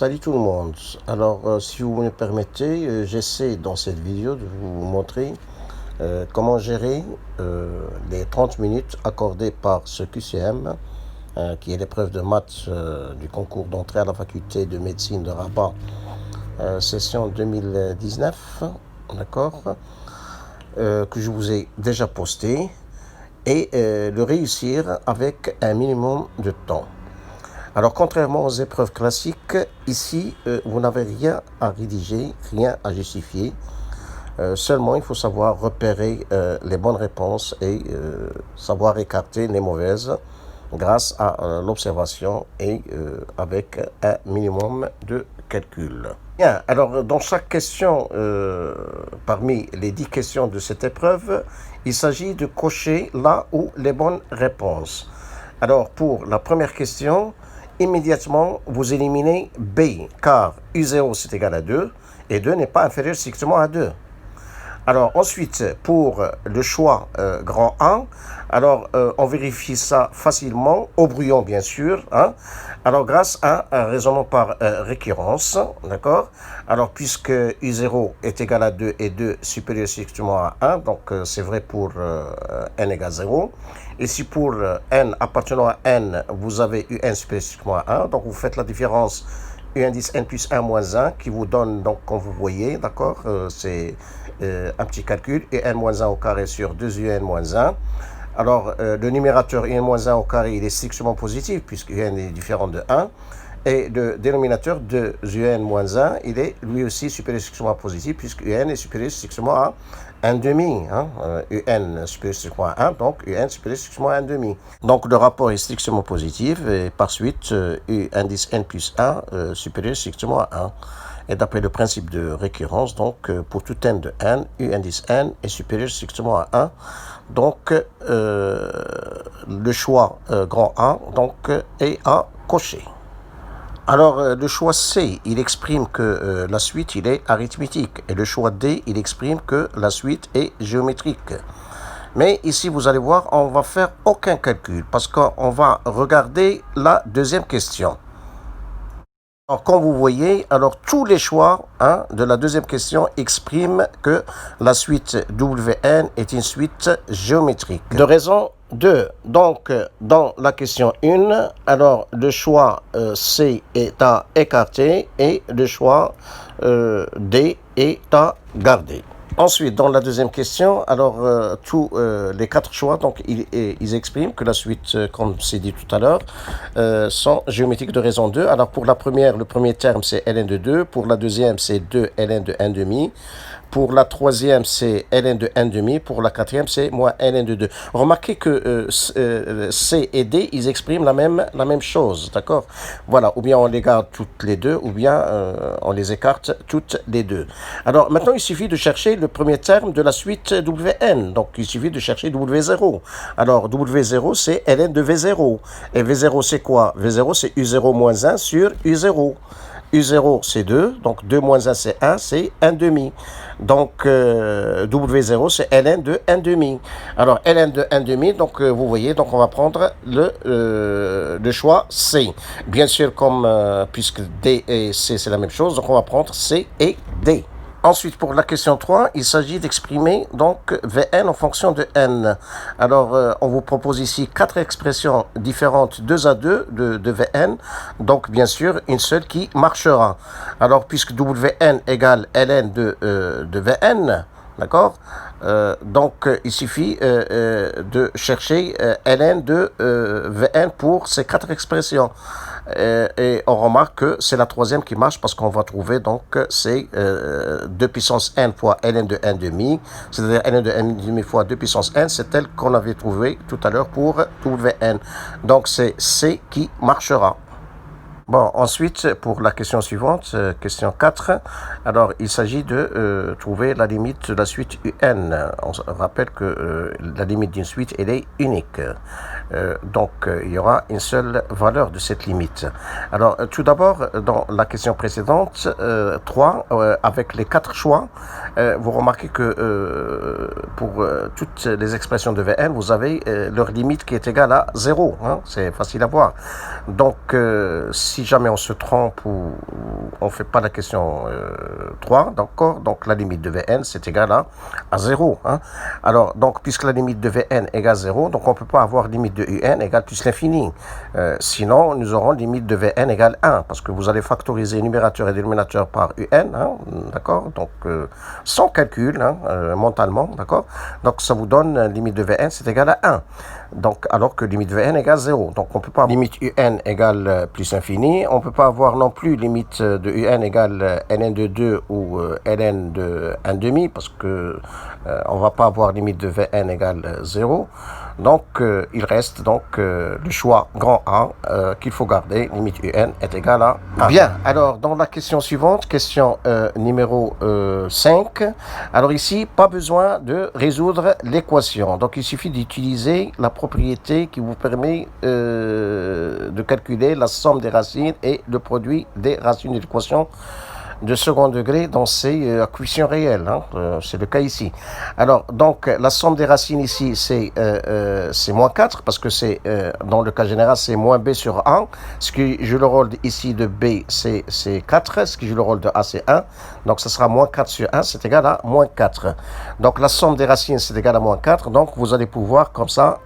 Salut tout le monde. Si vous me permettez, j'essaie dans cette vidéo de vous montrer comment gérer les 30 minutes accordées par ce QCM, qui est l'épreuve de maths du concours d'entrée à la faculté de médecine de Rabat, session 2019, d'accord, que je vous ai déjà posté, et le réussir avec un minimum de temps. Alors, contrairement aux épreuves classiques, ici, vous n'avez rien à rédiger, rien à justifier. Seulement, il faut savoir repérer les bonnes réponses et savoir écarter les mauvaises grâce à l'observation et avec un minimum de calcul. Bien, alors dans chaque question, parmi les 10 questions de cette épreuve, il s'agit de cocher là où les bonnes réponses. Alors, pour la première question, immédiatement, vous éliminez B, car U0 c'est égal à 2, et 2 n'est pas inférieur strictement à 2. Alors ensuite, pour le choix grand A, on vérifie ça facilement, au brouillon bien sûr, hein. Alors grâce à un raisonnement par récurrence, d'accord. Alors puisque U0 est égal à 2 et 2 supérieur strictement à 1, donc c'est vrai pour n égale 0. Et si pour n appartenant à n, vous avez un supérieur strictement à 1, donc vous faites la différence U indice n plus 1 moins 1 qui vous donne, donc comme vous voyez, d'accord, c'est un petit calcul, un moins 1 au carré sur 2 un moins 1. Alors, le numérateur un moins 1 au carré, il est strictement positif, puisque un est différent de 1. Et le dénominateur de un moins 1, il est lui aussi supérieur strictement positif, puisque un est supérieur strictement à 1 demi. Hein? Un supérieur strictement à 1, donc un supérieur strictement à 1 demi. Donc, le rapport est strictement positif, et par suite, U indice n plus 1 supérieur strictement à 1. Et d'après le principe de récurrence, donc pour tout n de n, U indice n est supérieur strictement à 1. Donc le choix grand A donc, est à cocher. Alors le choix C, il exprime que la suite il est arithmétique. Et le choix D, il exprime que la suite est géométrique. Mais ici, vous allez voir, on va faire aucun calcul parce qu'on va regarder la deuxième question. Alors, comme vous voyez, alors tous les choix de la deuxième question expriment que la suite Wn est une suite géométrique. De raison 2. Donc, dans la question 1, alors le choix C est à écarter et le choix D est à garder. Ensuite, dans la deuxième question, alors tous les 4 choix, donc ils expriment que la suite, comme c'est dit tout à l'heure, sont géométriques de raison 2. Alors pour la première, le premier terme c'est ln de 2, pour la deuxième c'est 2 ln de 1 demi, pour la troisième c'est ln de 1 demi, pour la quatrième c'est moins ln de 2. Remarquez que C et D, ils expriment la même chose, d'accord? Voilà, ou bien on les garde toutes les deux, ou bien on les écarte toutes les deux. Alors maintenant, il suffit de chercher le premier terme de la suite Wn. Donc il suffit de chercher W0. Alors W0, c'est ln de V0. Et V0, c'est quoi? V0, c'est U0 moins 1 sur U0. U0, c'est 2, donc 2 moins 1, c'est 1, c'est 1 demi. Donc, W0, c'est ln de 1 demi. Alors, ln de 1 demi, donc vous voyez, donc on va prendre le choix C. Bien sûr, comme puisque D et C, c'est la même chose, donc on va prendre C et D. Ensuite, pour la question 3, il s'agit d'exprimer donc Vn en fonction de n. Alors, on vous propose ici 4 expressions différentes, 2 à 2 de Vn. Donc, bien sûr, une seule qui marchera. Alors, puisque Wn égale ln de Vn, d'accord, donc il suffit de chercher ln de Vn pour ces 4 expressions. Et on remarque que c'est la troisième qui marche parce qu'on va trouver donc c'est 2 puissance n fois ln de 1 demi, c'est-à-dire ln de 1 demi fois 2 puissance n, c'est elle qu'on avait trouvé tout à l'heure pour Wn. Donc c'est C qui marchera. Bon, ensuite, pour la question suivante, question 4, alors il s'agit de trouver la limite de la suite UN. On rappelle que la limite d'une suite, elle est unique. Donc, il y aura une seule valeur de cette limite. Alors, tout d'abord, dans la question précédente, 3, avec les 4 choix, vous remarquez que pour toutes les expressions de Vn, vous avez leur limite qui est égale à 0. Hein, c'est facile à voir. Donc, si si jamais on se trompe ou on ne fait pas la question 3, d'accord, donc la limite de Vn c'est égal à 0. Hein. Alors, donc, puisque la limite de Vn égale 0, donc on ne peut pas avoir limite de Un égale plus l'infini. Sinon, nous aurons limite de Vn égale 1, parce que vous allez factoriser numérateur et dénominateur par Un, hein, d'accord, donc sans calcul, hein, mentalement, d'accord, donc ça vous donne limite de Vn c'est égal à 1. Donc, alors que limite Vn égale 0. Donc, on ne peut pas avoir limite Un égale plus infini. On ne peut pas avoir non plus limite de Un égale ln de 2 ou ln de 1 demi, parce que on ne va pas avoir limite de Vn égale 0. Donc, il reste donc le choix grand A qu'il faut garder. Limite Un est égale à 1. Bien, alors dans la question suivante, question numéro 5. Alors ici, pas besoin de résoudre l'équation. Donc, il suffit d'utiliser la propriété qui vous permet de calculer la somme des racines et le produit des racines de l'équation de second degré dans ces acquisitions réelles. Hein. C'est le cas ici. Alors, donc, la somme des racines ici, c'est moins 4, parce que c'est, dans le cas général, c'est moins b sur a. Ce qui joue le rôle ici de b, c'est 4. Ce qui joue le rôle de a, c'est 1. Donc, ça sera moins 4 sur 1, c'est égal à moins 4. Donc, la somme des racines, c'est égal à moins 4. Donc, vous allez pouvoir, comme ça,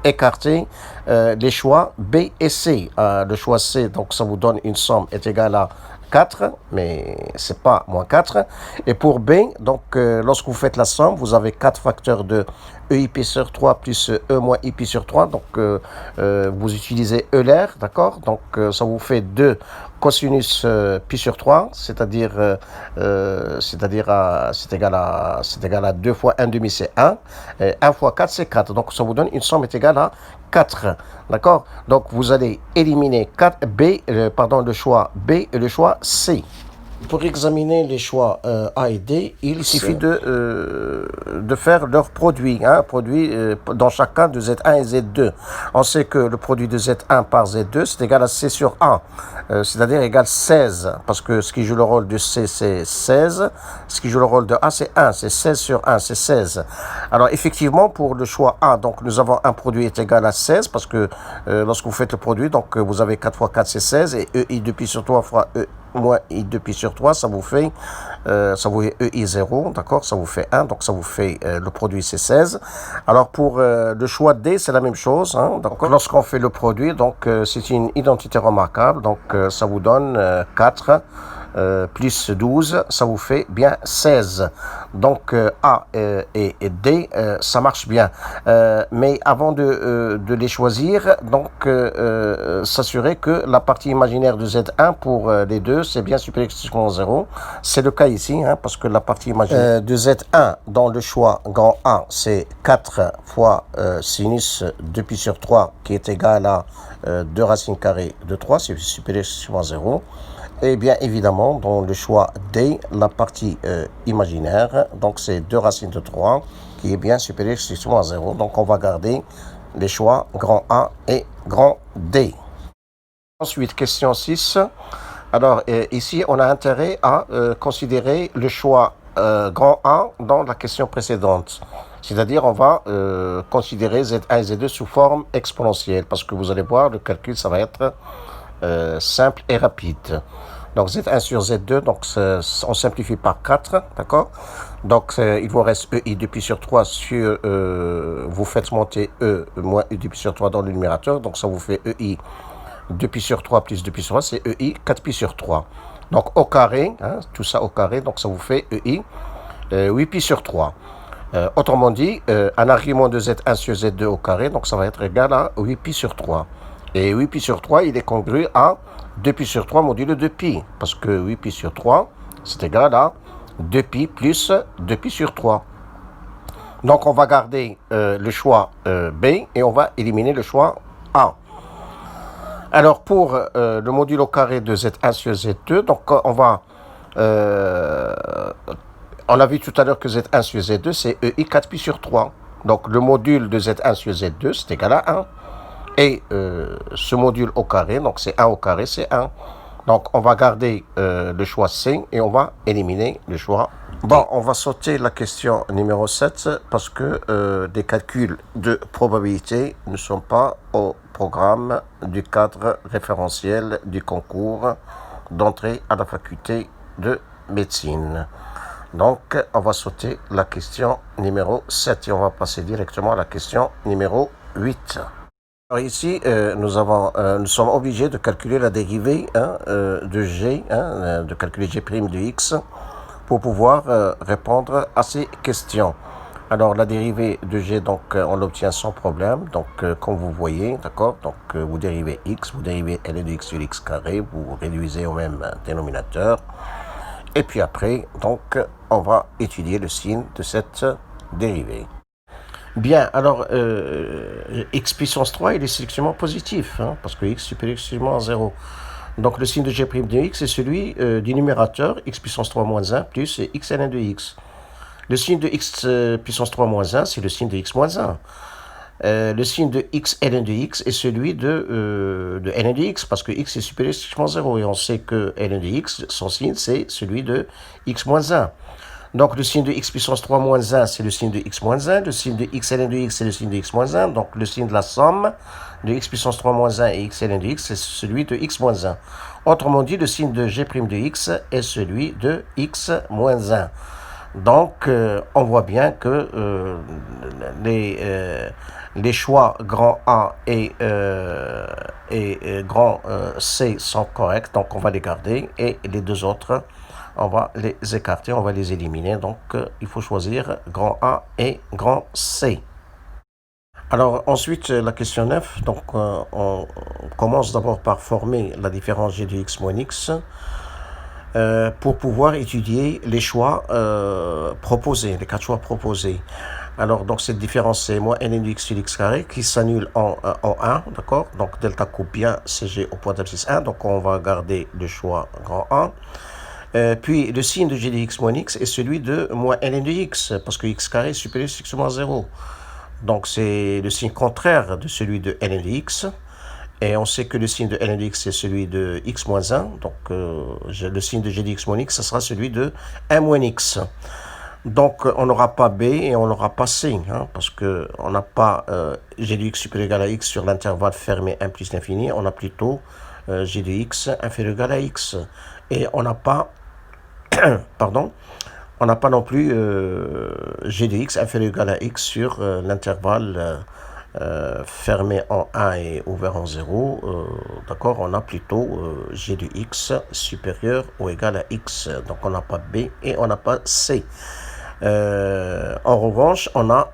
écarter les choix B et C. Le choix C, donc ça vous donne une somme est égale à 4, mais c'est pas moins 4. Et pour B, donc lorsque vous faites la somme, vous avez 4 facteurs de EIP sur 3 plus E moins IP sur 3. Donc vous utilisez Euler, d'accord? Donc ça vous fait 2 cosinus pi sur 3, c'est-à-dire c'est égal à 2 fois 1 demi, c'est 1. 1 fois 4, c'est 4. Donc ça vous donne une somme est égale à 4. D'accord? Donc vous allez éliminer 4 B, le choix B et le choix C. Pour examiner les choix A et D, il suffit de faire leur produit, hein, produit dans chacun de Z1 et Z2. On sait que le produit de Z1 par Z2, c'est égal à C sur A, c'est-à-dire égal 16, parce que ce qui joue le rôle de C, c'est 16, ce qui joue le rôle de A, c'est 1, c'est 16 sur 1, c'est 16. Alors effectivement, pour le choix A, donc nous avons un produit est égal à 16, parce que lorsque vous faites le produit, donc vous avez 4 fois 4, c'est 16, et EI de pi sur 3 fois E moins I de pi sur 3, ça vous fait EI 0, d'accord, ça vous fait 1, donc ça vous fait le produit c'est 16. Alors pour le choix D, c'est la même chose, hein, donc lorsqu'on fait le produit, donc c'est une identité remarquable, donc ça vous donne 4 plus 12, ça vous fait bien 16. Donc A et D, ça marche bien. Mais avant de les choisir, donc s'assurer que la partie imaginaire de Z1 pour les deux, c'est bien supérieur à 0. C'est le cas ici, hein, parce que la partie imaginaire de Z1 dans le choix grand A, c'est 4 fois sinus 2 pi sur 3 qui est égal à 2 racines carrées de 3, c'est supérieur à 0. Et bien évidemment, dans le choix D, la partie imaginaire, donc c'est 2 racines de 3, qui est bien supérieur à 0. Donc on va garder les choix grand A et grand D. Ensuite, question 6. Alors ici, on a intérêt à considérer le choix grand A dans la question précédente. C'est-à-dire, on va considérer Z1 et Z2 sous forme exponentielle, parce que vous allez voir, le calcul, ça va être simple et rapide. Donc Z1 sur Z2, donc on simplifie par 4, d'accord? Donc il vous reste EI de pi sur 3 sur, vous faites monter E moins E de pi sur 3 dans le numérateur, donc ça vous fait EI 2 pi sur 3 plus 2 pi sur 3, c'est EI 4 pi sur 3. Donc au carré, hein, tout ça au carré, donc ça vous fait EI 8 pi sur 3. Autrement dit, un argument de Z1 sur Z2 au carré, donc ça va être égal à 8 pi sur 3. Et 8 pi sur 3, il est congru à 2 pi sur 3 modulo 2 pi. Parce que 8 pi sur 3, c'est égal à 2 pi plus 2 pi sur 3. Donc, on va garder le choix B et on va éliminer le choix A. Alors, pour le modulo carré de Z1 sur Z2, donc on va... on a vu tout à l'heure que Z1 sur Z2, c'est EI 4 pi sur 3. Donc, le module de Z1 sur Z2, c'est égal à 1. Et ce module au carré, donc c'est 1 au carré, c'est 1. Donc on va garder le choix C et on va éliminer le choix D. Bon, on va sauter la question numéro 7 parce que des calculs de probabilité ne sont pas au programme du cadre référentiel du concours d'entrée à la faculté de médecine. Donc, on va sauter la question numéro 7 et on va passer directement à la question numéro 8. Alors ici, nous sommes obligés de calculer la dérivée de g, de calculer g' de x, pour pouvoir répondre à ces questions. Alors la dérivée de g, donc on l'obtient sans problème. Donc comme vous voyez, d'accord. Donc vous dérivez x, vous dérivez ln de x sur x carré, vous réduisez au même dénominateur. Et puis après, donc on va étudier le signe de cette dérivée. Bien, alors x puissance 3, il est strictement positif, parce que x supérieur exclusivement à 0. Donc le signe de g' de x est celui du numérateur, x puissance 3 moins 1, plus x ln de x. Le signe de x puissance 3 moins 1, c'est le signe de x moins 1. Le signe de x ln de x est celui de ln de x, parce que x est supérieur strictement à 0. Et on sait que ln de x, son signe, c'est celui de x moins 1. Donc le signe de x puissance 3 moins 1, c'est le signe de x moins 1. Le signe de x ln de x, c'est le signe de x moins 1. Donc le signe de la somme de x puissance 3 moins 1 et x ln de x, c'est celui de x moins 1. Autrement dit, le signe de g' de x est celui de x moins 1. Donc on voit bien que les choix grand A et grand C sont corrects. Donc on va les garder. Et les deux autres, on va les écarter, on va les éliminer. Donc, il faut choisir grand A et grand C. Alors, ensuite, la question 9. Donc, on commence d'abord par former la différence g de x moins x pour pouvoir étudier les choix proposés, les 4 choix proposés. Alors, donc, cette différence, c'est moins ln de x sur x carré qui s'annule en 1, d'accord? Donc, delta coupe bien cg au point d'abscisse 1. Donc, on va garder le choix grand A. Puis le signe de g de x moins x est celui de moins ln de x, parce que x carré est supérieur strictement à 0. Donc c'est le signe contraire de celui de ln de x. Et on sait que le signe de ln de x est celui de x moins 1. Donc le signe de g de x moins x, ça sera celui de 1 moins x. Donc on n'aura pas b et on n'aura pas c, parce qu'on n'a pas g de x supérieur égal à x sur l'intervalle fermé 1 plus l'infini. On a plutôt g de x inférieur égal à x. Et on n'a pas pardon, on n'a pas non plus g de x inférieur ou égal à x sur l'intervalle fermé en 1 et ouvert en 0. D'accord, on a plutôt g de x supérieur ou égal à x. Donc on n'a pas b et on n'a pas c. En revanche, on a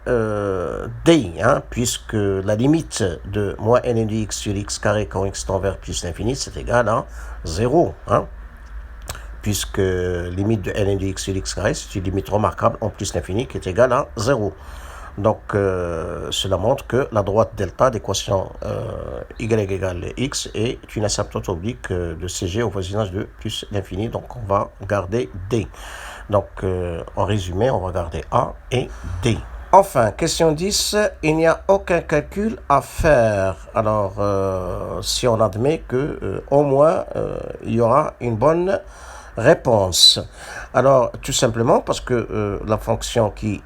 d, puisque la limite de moins ln de x sur x carré quand x tend vers plus l'infini, c'est égal à 0. Puisque limite de ln de x sur x carré, c'est une limite remarquable en plus l'infini qui est égale à 0. Donc, cela montre que la droite delta d'équation y égale x est une asymptote oblique de CG au voisinage de plus l'infini. Donc, on va garder D. Donc, en résumé, on va garder A et D. Enfin, question 10, il n'y a aucun calcul à faire. Alors, si on admet que au moins, il y aura une bonne réponse. Alors, tout simplement parce que la fonction qui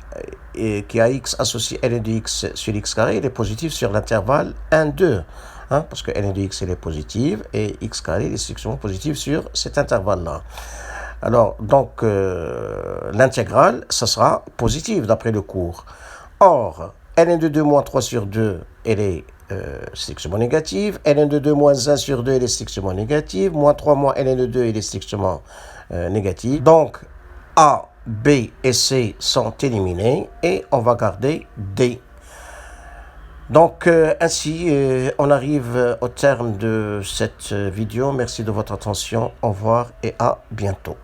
a x associé ln de x sur x carré, elle est positive sur l'intervalle 1, 2. Parce que ln de x, elle est positive et x carré, elle est strictement positive sur cet intervalle-là. Alors, donc, l'intégrale, ça sera positive d'après le cours. Or, ln de 2 moins 3 sur 2, elle est strictement négative. ln de 2 moins 1 sur 2, elle est strictement négative. Moins 3 moins ln de 2, elle est strictement négative. Donc, A, B et C sont éliminés et on va garder D. Donc, ainsi, on arrive au terme de cette vidéo. Merci de votre attention. Au revoir et à bientôt.